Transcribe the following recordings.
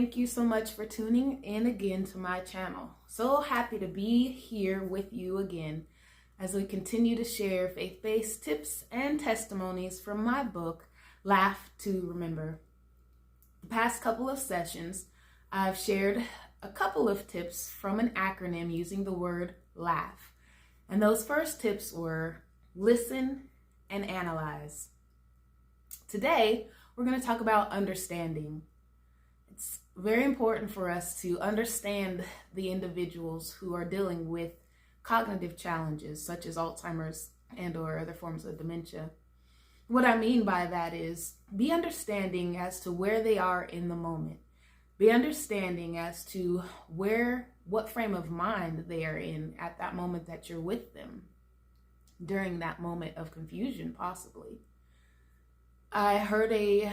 Thank you so much for tuning in again to my channel. So happy to be here with you again as we continue to share faith-based tips and testimonies from my book, Laugh to Remember. The past couple of sessions, I've shared a couple of tips from an acronym using the word laugh. And those first tips were listen and analyze. Today, we're going to talk about understanding. It's very important for us to understand the individuals who are dealing with cognitive challenges such as Alzheimer's and/or other forms of dementia. What I mean by that is be understanding as to where they are in the moment. Be understanding as to what frame of mind they are in at that moment that you're with them, during that moment of confusion, possibly. I heard a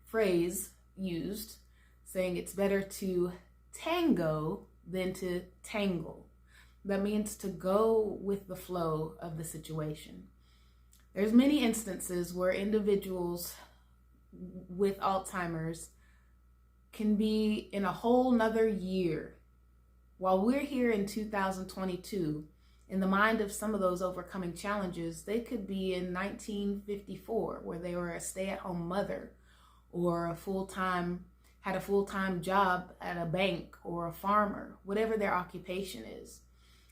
phrase used saying it's better to tango than to tangle. That means to go with the flow of the situation. There's many instances where individuals with Alzheimer's can be in a whole nother year. While we're here in 2022, in the mind of some of those overcoming challenges, they could be in 1954, where they were a stay-at-home mother or had a full-time job at a bank or a farmer, whatever their occupation is.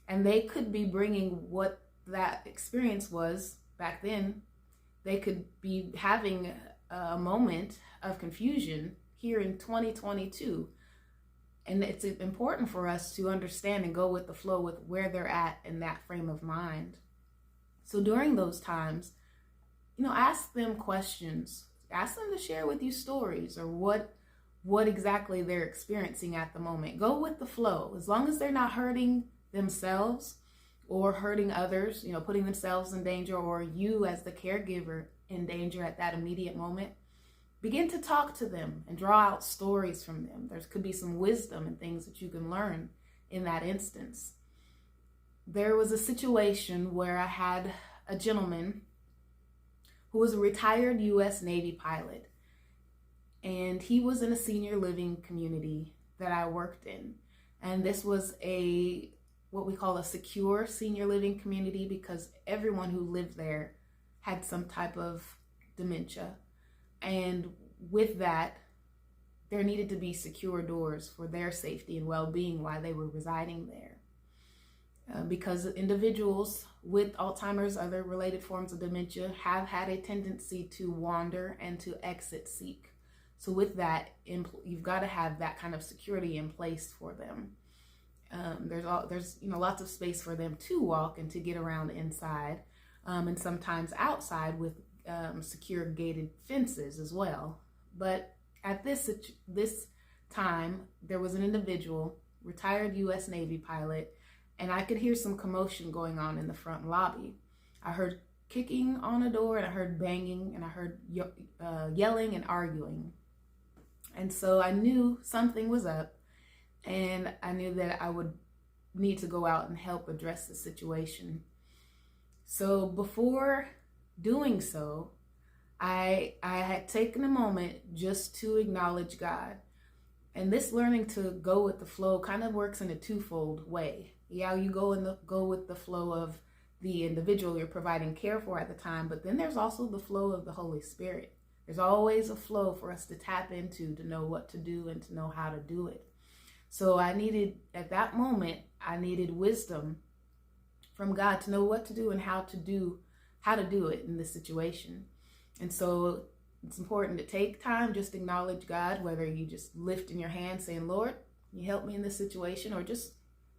And they could be bringing what that experience was back then. They could be having a moment of confusion here in 2022. And it's important for us to understand and go with the flow with where they're at in that frame of mind. So during those times, ask them questions. Ask them to share with you stories or what exactly they're experiencing at the moment. Go with the flow. As long as they're not hurting themselves or hurting others, putting themselves in danger or you as the caregiver in danger at that immediate moment, begin to talk to them and draw out stories from them. There could be some wisdom and things that you can learn in that instance. There was a situation where I had a gentleman who was a retired U.S. Navy pilot. And he was in a senior living community that I worked in. And this was what we call a secure senior living community because everyone who lived there had some type of dementia. And with that, there needed to be secure doors for their safety and well-being while they were residing there. Because individuals with Alzheimer's, other related forms of dementia, have had a tendency to wander and to exit seek. So with that, you've got to have that kind of security in place for them. There's lots of space for them to walk and to get around inside, and sometimes outside with secure gated fences as well. But at this time, there was an individual, retired U.S. Navy pilot, and I could hear some commotion going on in the front lobby. I heard kicking on a door, and I heard banging, and I heard yelling and arguing. And so I knew something was up, and I knew that I would need to go out and help address the situation. So before doing so, I had taken a moment just to acknowledge God. And this learning to go with the flow kind of works in a twofold way. Yeah, you go with the flow of the individual you're providing care for at the time, but then there's also the flow of the Holy Spirit. There's always a flow for us to tap into, to know what to do and to know how to do it. So at that moment, I needed wisdom from God to know what to do and how to do it in this situation. And so it's important to take time, just acknowledge God, whether you just lift in your hand saying, Lord, you help me in this situation, or just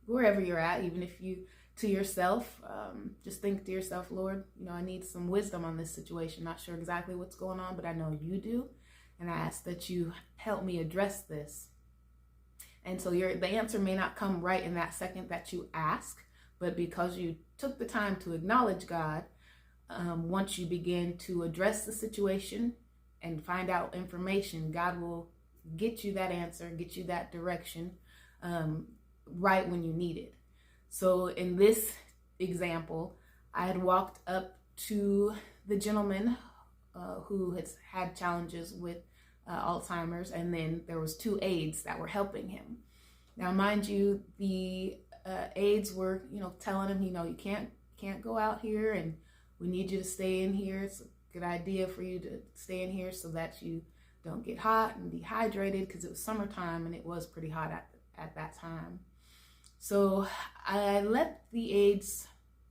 wherever you're at, even if you to yourself, just think to yourself, Lord, I need some wisdom on this situation. Not sure exactly what's going on, but I know you do. And I ask that you help me address this. And so the answer may not come right in that second that you ask, but because you took the time to acknowledge God, once you begin to address the situation and find out information, God will get you that answer, get you that direction right when you need it. So in this example, I had walked up to the gentleman who has had challenges with Alzheimer's, and then there was 2 aides that were helping him. Now, mind you, the aides were, telling him, you can't go out here, and we need you to stay in here. It's a good idea for you to stay in here so that you don't get hot and dehydrated, because it was summertime and it was pretty hot at that time. So I let the aides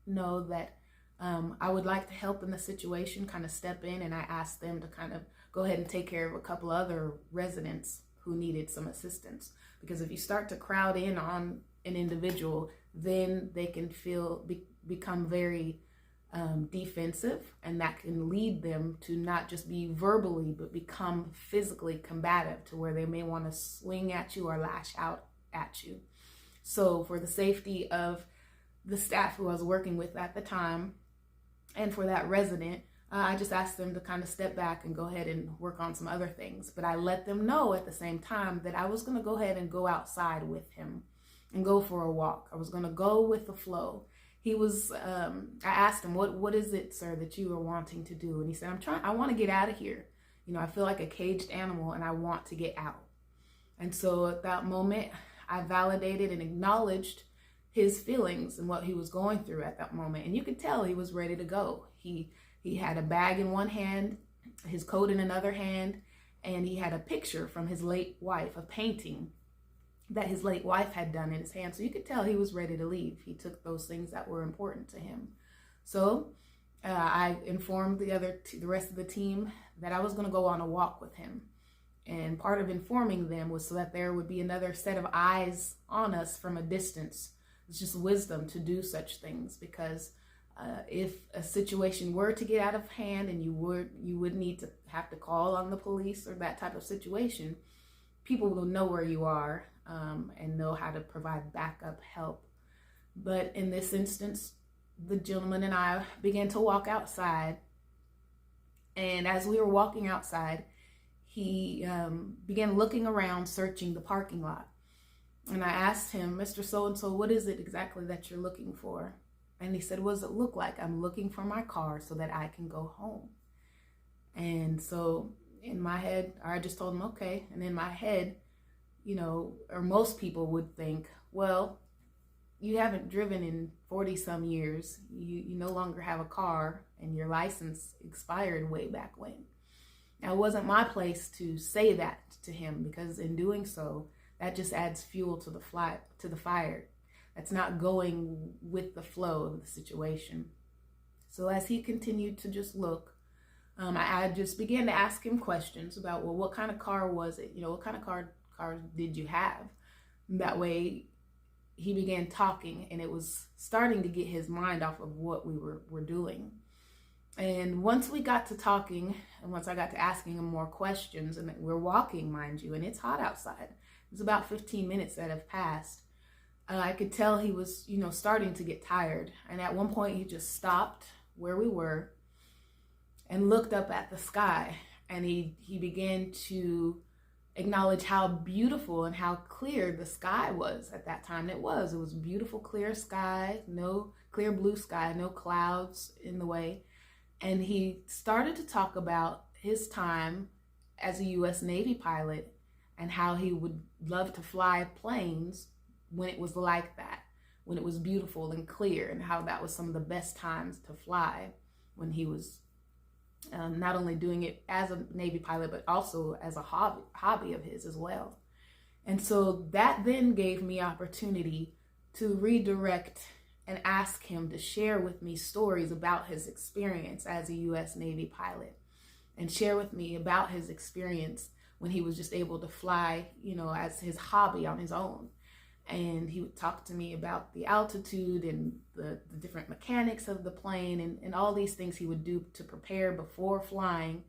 know that I would like to help in the situation, kind of step in, and I asked them to kind of go ahead and take care of a couple other residents who needed some assistance. Because if you start to crowd in on an individual, then they can become very defensive, and that can lead them to not just be verbally, but become physically combative, to where they may want to swing at you or lash out at you. So for the safety of the staff who I was working with at the time, and for that resident, I just asked them to kind of step back and go ahead and work on some other things. But I let them know at the same time that I was going to go ahead and go outside with him and go for a walk. I was going to go with the flow. He was, I asked him, what is it, sir, that you are wanting to do? And he said, I want to get out of here. I feel like a caged animal and I want to get out. And so at that moment, I validated and acknowledged his feelings and what he was going through at that moment. And you could tell he was ready to go. He had a bag in one hand, his coat in another hand, and he had a picture from his late wife, a painting that his late wife had done in his hand. So you could tell he was ready to leave. He took those things that were important to him. So I informed the rest of the team that I was going to go on a walk with him. And part of informing them was so that there would be another set of eyes on us from a distance. It's just wisdom to do such things, because if a situation were to get out of hand and you would need to have to call on the police or that type of situation, people will know where you are and know how to provide backup help. But in this instance, the gentleman and I began to walk outside. And as we were walking outside, he began looking around, searching the parking lot. And I asked him, Mr. So-and-so, what is it exactly that you're looking for? And he said, what does it look like? I'm looking for my car so that I can go home. And so in my head, I just told him, okay. And in my head, or most people would think, well, you haven't driven in 40 some years. You no longer have a car, and your license expired way back when. Now, it wasn't my place to say that to him, because in doing so, that just adds fuel to the fire. That's not going with the flow of the situation. So as he continued to just look, I just began to ask him questions about, well, what kind of car was it? What kind of car did you have? That way he began talking, and it was starting to get his mind off of what we were doing. And once we got to talking, and once I got to asking him more questions, and we're walking, mind you, and it's hot outside. It was about 15 minutes that have passed. I could tell he was, starting to get tired. And at one point he just stopped where we were and looked up at the sky. And he began to acknowledge how beautiful and how clear the sky was at that time. It was beautiful, clear sky, no clear blue sky, no clouds in the way. And he started to talk about his time as a U.S. Navy pilot and how he would love to fly planes when it was like that, when it was beautiful and clear, and how that was some of the best times to fly, when he was not only doing it as a Navy pilot, but also as a hobby of his as well. And so that then gave me opportunity to redirect and ask him to share with me stories about his experience as a U.S. Navy pilot, and share with me about his experience when he was just able to fly, as his hobby on his own. And he would talk to me about the altitude and the different mechanics of the plane, and all these things he would do to prepare before flying.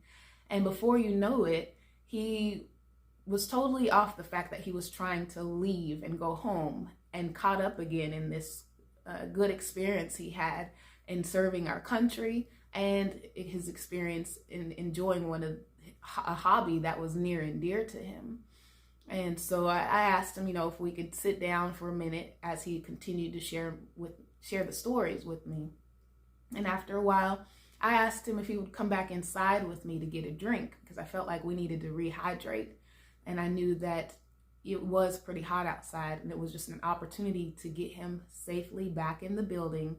And before you know it, he was totally off the fact that he was trying to leave and go home, and caught up again in this good experience he had in serving our country, and his experience in enjoying a hobby that was near and dear to him. And so I asked him, if we could sit down for a minute as he continued to share the stories with me. And after a while, I asked him if he would come back inside with me to get a drink because I felt like we needed to rehydrate. And I knew that it was pretty hot outside, and it was just an opportunity to get him safely back in the building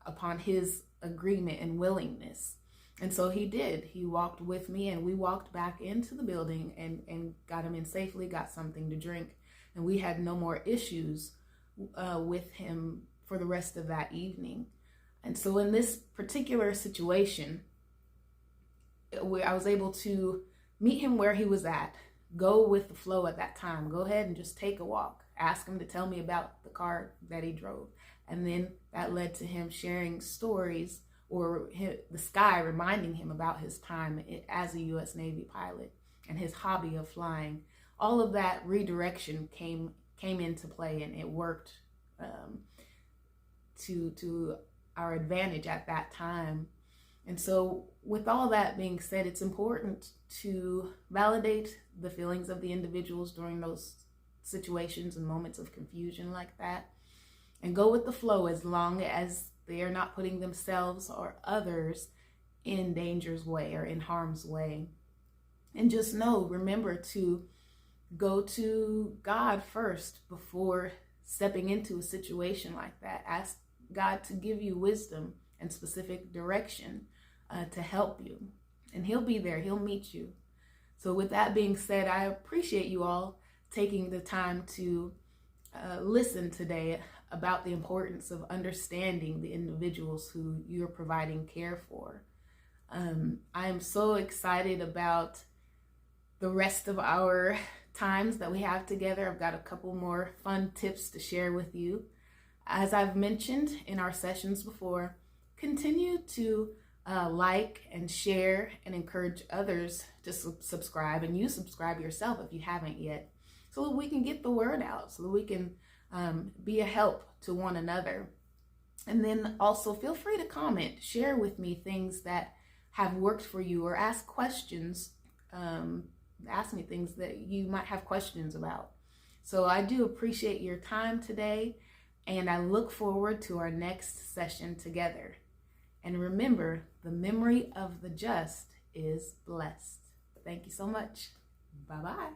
upon his agreement and willingness. And so he did. He walked with me, and we walked back into the building and got him in safely, got something to drink. And we had no more issues with him for the rest of that evening. And so in this particular situation, I was able to meet him where he was at, go with the flow at that time, go ahead and just take a walk, ask him to tell me about the car that he drove. And then that led to him sharing stories, or the sky reminding him about his time as a U.S. Navy pilot and his hobby of flying. All of that redirection came into play, and it worked to our advantage at that time. And so with all that being said, it's important to validate the feelings of the individuals during those situations and moments of confusion like that, and go with the flow as long as they are not putting themselves or others in danger's way or in harm's way. And just remember to go to God first before stepping into a situation like that. Ask God to give you wisdom and specific direction to help you. And He'll be there. He'll meet you. So with that being said, I appreciate you all taking the time to listen today about the importance of understanding the individuals who you're providing care for. I am so excited about the rest of our times that we have together. I've got a couple more fun tips to share with you. As I've mentioned in our sessions before, continue to like and share and encourage others to subscribe, and you subscribe yourself if you haven't yet, so that we can get the word out, so that we can be a help to one another. And then also feel free to comment, share with me things that have worked for you, or ask questions. Ask me things that you might have questions about. So I do appreciate your time today, and I look forward to our next session together. And remember, the memory of the just is blessed. Thank you so much. Bye-bye.